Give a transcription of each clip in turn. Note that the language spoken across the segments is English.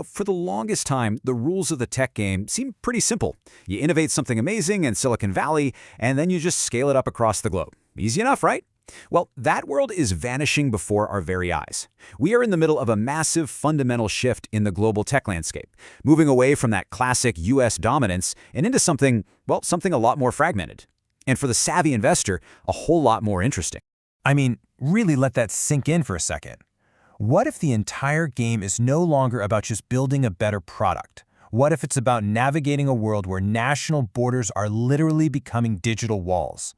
For the longest time, the rules of the tech game seem pretty simple. You innovate something amazing in Silicon Valley, and then you just scale it up across the globe. Easy enough, right? Well, that world is vanishing before our very eyes. We are in the middle of a massive fundamental shift in the global tech landscape, moving away from that classic US dominance and into something a lot more fragmented. And for the savvy investor, a whole lot more interesting. I mean, really let that sink in for a second. What if the entire game is no longer about just building a better product? What if it's about navigating a world where national borders are literally becoming digital walls?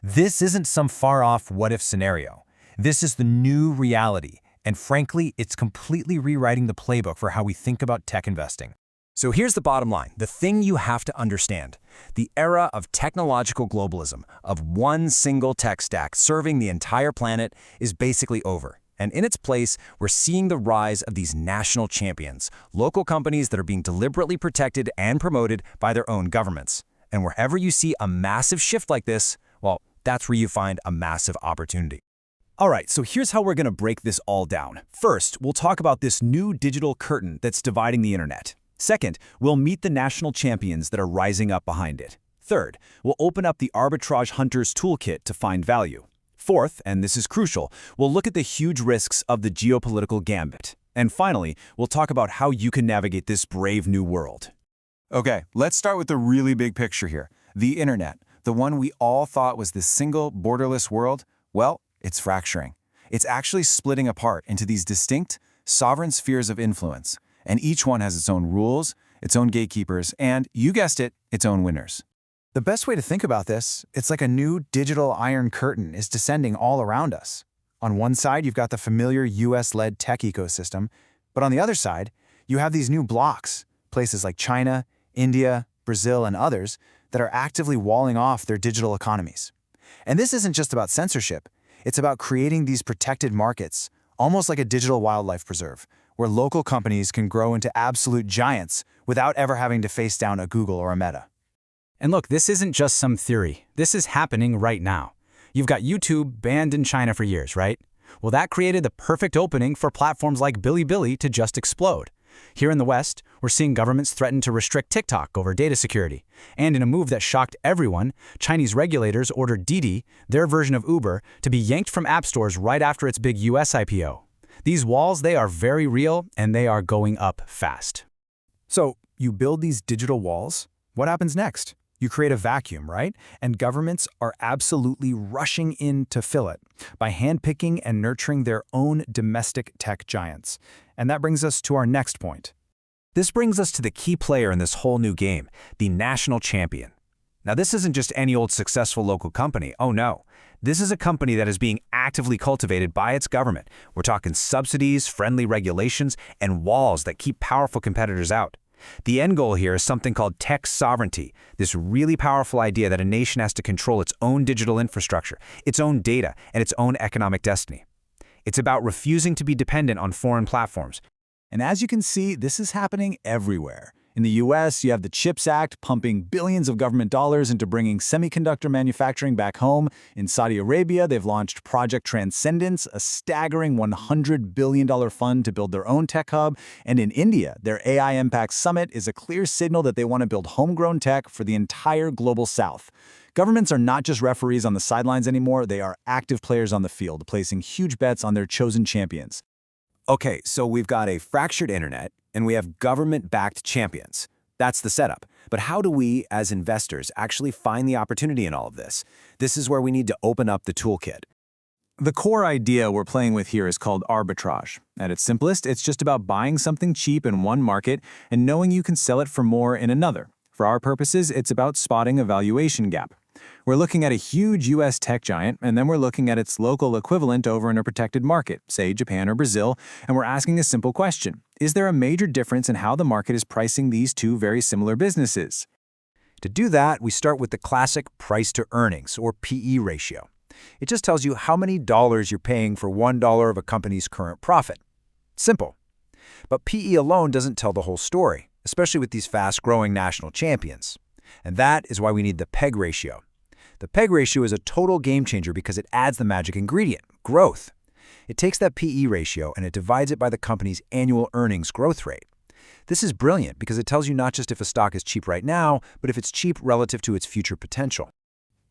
This isn't some far-off what-if scenario. This is the new reality, and frankly, it's completely rewriting the playbook for how we think about tech investing. So here's the bottom line, the thing you have to understand. The era of technological globalism, of one single tech stack serving the entire planet, is basically over. And in its place, we're seeing the rise of these national champions, local companies that are being deliberately protected and promoted by their own governments. And wherever you see a massive shift like this, well, that's where you find a massive opportunity. All right, so here's how we're going to break this all down. First, we'll talk about this new digital curtain that's dividing the internet. Second, we'll meet the national champions that are rising up behind it. Third, we'll open up the arbitrage hunter's toolkit to find value. Fourth, and this is crucial, we'll look at the huge risks of the geopolitical gambit. And finally, we'll talk about how you can navigate this brave new world. Okay, let's start with the really big picture here. The internet, the one we all thought was this single, borderless world, well, it's fracturing. It's actually splitting apart into these distinct, sovereign spheres of influence. And each one has its own rules, its own gatekeepers, and, you guessed it, its own winners. The best way to think about this, it's like a new digital iron curtain is descending all around us. On one side, you've got the familiar US-led tech ecosystem, but on the other side, you have these new blocks, places like China, India, Brazil, and others that are actively walling off their digital economies. And this isn't just about censorship, it's about creating these protected markets, almost like a digital wildlife preserve, where local companies can grow into absolute giants without ever having to face down a Google or a Meta. And look, this isn't just some theory. This is happening right now. You've got YouTube banned in China for years, right? Well, that created the perfect opening for platforms like Bilibili to just explode. Here in the West, we're seeing governments threaten to restrict TikTok over data security. And in a move that shocked everyone, Chinese regulators ordered Didi, their version of Uber, to be yanked from app stores right after its big US IPO. These walls, they are very real, and they are going up fast. So, you build these digital walls, what happens next? You create a vacuum, right? And governments are absolutely rushing in to fill it by handpicking and nurturing their own domestic tech giants. And that brings us to our next point. This brings us to the key player in this whole new game, the national champion. Now, this isn't just any old successful local company. Oh no. This is a company that is being actively cultivated by its government. We're talking subsidies, friendly regulations, and walls that keep powerful competitors out. The end goal here is something called tech sovereignty, this really powerful idea that a nation has to control its own digital infrastructure, its own data, and its own economic destiny. It's about refusing to be dependent on foreign platforms. And as you can see, this is happening everywhere. In the US, you have the CHIPS Act pumping billions of government dollars into bringing semiconductor manufacturing back home. In Saudi Arabia, they've launched Project Transcendence, a staggering $100 billion fund to build their own tech hub. And in India, their AI Impact Summit is a clear signal that they want to build homegrown tech for the entire global south. Governments are not just referees on the sidelines anymore, they are active players on the field, placing huge bets on their chosen champions. Okay, so we've got a fractured internet, and we have government-backed champions. That's the setup. But how do we, as investors, actually find the opportunity in all of this? This is where we need to open up the toolkit. The core idea we're playing with here is called arbitrage. At its simplest, it's just about buying something cheap in one market and knowing you can sell it for more in another. For our purposes, it's about spotting a valuation gap. We're looking at a huge US tech giant, and then we're looking at its local equivalent over in a protected market, say Japan or Brazil, and we're asking a simple question. Is there a major difference in how the market is pricing these two very similar businesses? To do that, we start with the classic price-to-earnings, or PE ratio. It just tells you how many dollars you're paying for $1 of a company's current profit. Simple. But PE alone doesn't tell the whole story, especially with these fast-growing national champions. And that is why we need the PEG ratio. The PEG ratio is a total game changer because it adds the magic ingredient, growth. It takes that PE ratio and it divides it by the company's annual earnings growth rate. This is brilliant because it tells you not just if a stock is cheap right now, but if it's cheap relative to its future potential.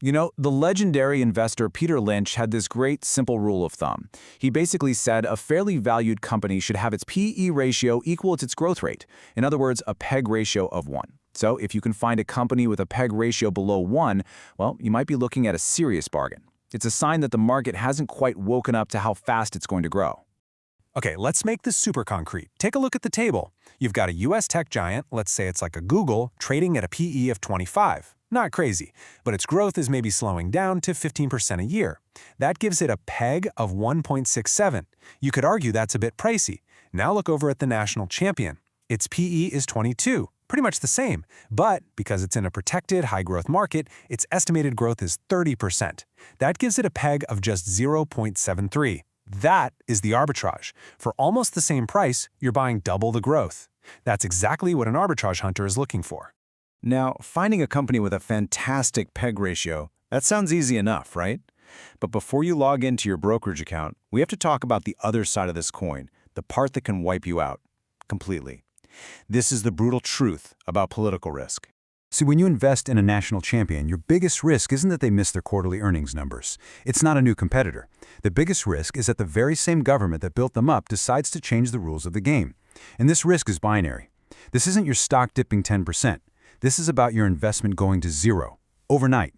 You know, the legendary investor Peter Lynch had this great simple rule of thumb. He basically said a fairly valued company should have its P/E ratio equal to its growth rate. In other words, a PEG ratio of 1. So if you can find a company with a PEG ratio below 1, well, you might be looking at a serious bargain. It's a sign that the market hasn't quite woken up to how fast it's going to grow. Okay, let's make this super concrete. Take a look at the table. You've got a US tech giant, let's say it's like a Google, trading at a PE of 25. Not crazy, but its growth is maybe slowing down to 15% a year. That gives it a PEG of 1.67. You could argue that's a bit pricey. Now look over at the national champion. Its PE is 22, pretty much the same, but because it's in a protected, high-growth market, its estimated growth is 30%. That gives it a PEG of just 0.73. That is the arbitrage. For almost the same price, you're buying double the growth. That's exactly what an arbitrage hunter is looking for. Now, finding a company with a fantastic PEG ratio, that sounds easy enough, right? But before you log into your brokerage account, we have to talk about the other side of this coin, the part that can wipe you out completely. This is the brutal truth about political risk. See, when you invest in a national champion, your biggest risk isn't that they miss their quarterly earnings numbers. It's not a new competitor. The biggest risk is that the very same government that built them up decides to change the rules of the game. And this risk is binary. This isn't your stock dipping 10%. This is about your investment going to zero, overnight.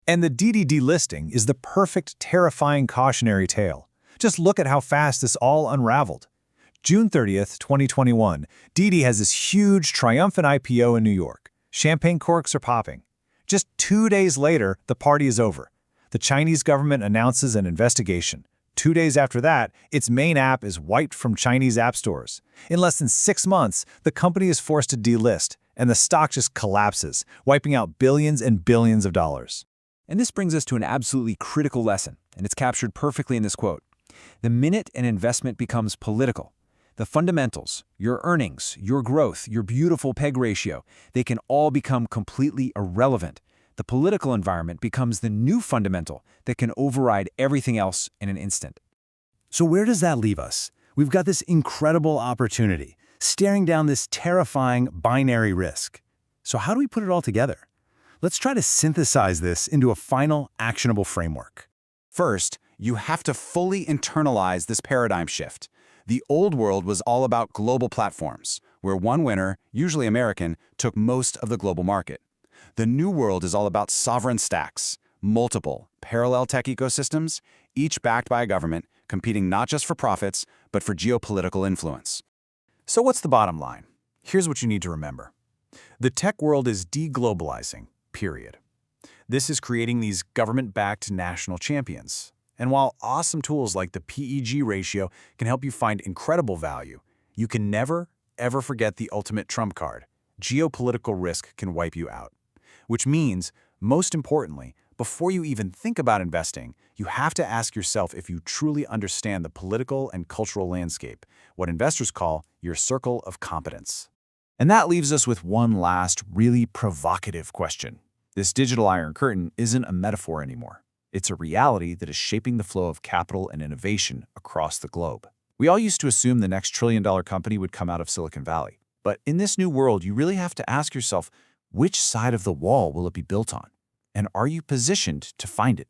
And the DD delisting is the perfect, terrifying cautionary tale. Just look at how fast this all unraveled. June 30th, 2021, DD has this huge, triumphant IPO in New York. Champagne corks are popping. Just 2 days later, the party is over. The Chinese government announces an investigation. 2 days after that, its main app is wiped from Chinese app stores. In less than 6 months, the company is forced to delist, and the stock just collapses, wiping out billions and billions of dollars. And this brings us to an absolutely critical lesson, and it's captured perfectly in this quote. The minute an investment becomes political, the fundamentals, your earnings, your growth, your beautiful PEG ratio, they can all become completely irrelevant. The political environment becomes the new fundamental that can override everything else in an instant. So where does that leave us? We've got this incredible opportunity, staring down this terrifying binary risk. So how do we put it all together? Let's try to synthesize this into a final, actionable framework. First, you have to fully internalize this paradigm shift. The old world was all about global platforms, where one winner, usually American, took most of the global market. The new world is all about sovereign stacks, multiple, parallel tech ecosystems, each backed by a government, competing not just for profits, but for geopolitical influence. So what's the bottom line? Here's what you need to remember. The tech world is deglobalizing, period. This is creating these government-backed national champions. And while awesome tools like the PEG ratio can help you find incredible value, you can never, ever forget the ultimate trump card. Geopolitical risk can wipe you out. Which means, most importantly, before you even think about investing, you have to ask yourself if you truly understand the political and cultural landscape, what investors call your circle of competence. And that leaves us with one last, really provocative question. This digital iron curtain isn't a metaphor anymore. It's a reality that is shaping the flow of capital and innovation across the globe. We all used to assume the next trillion-dollar company would come out of Silicon Valley. But in this new world, you really have to ask yourself, which side of the wall will it be built on? And are you positioned to find it?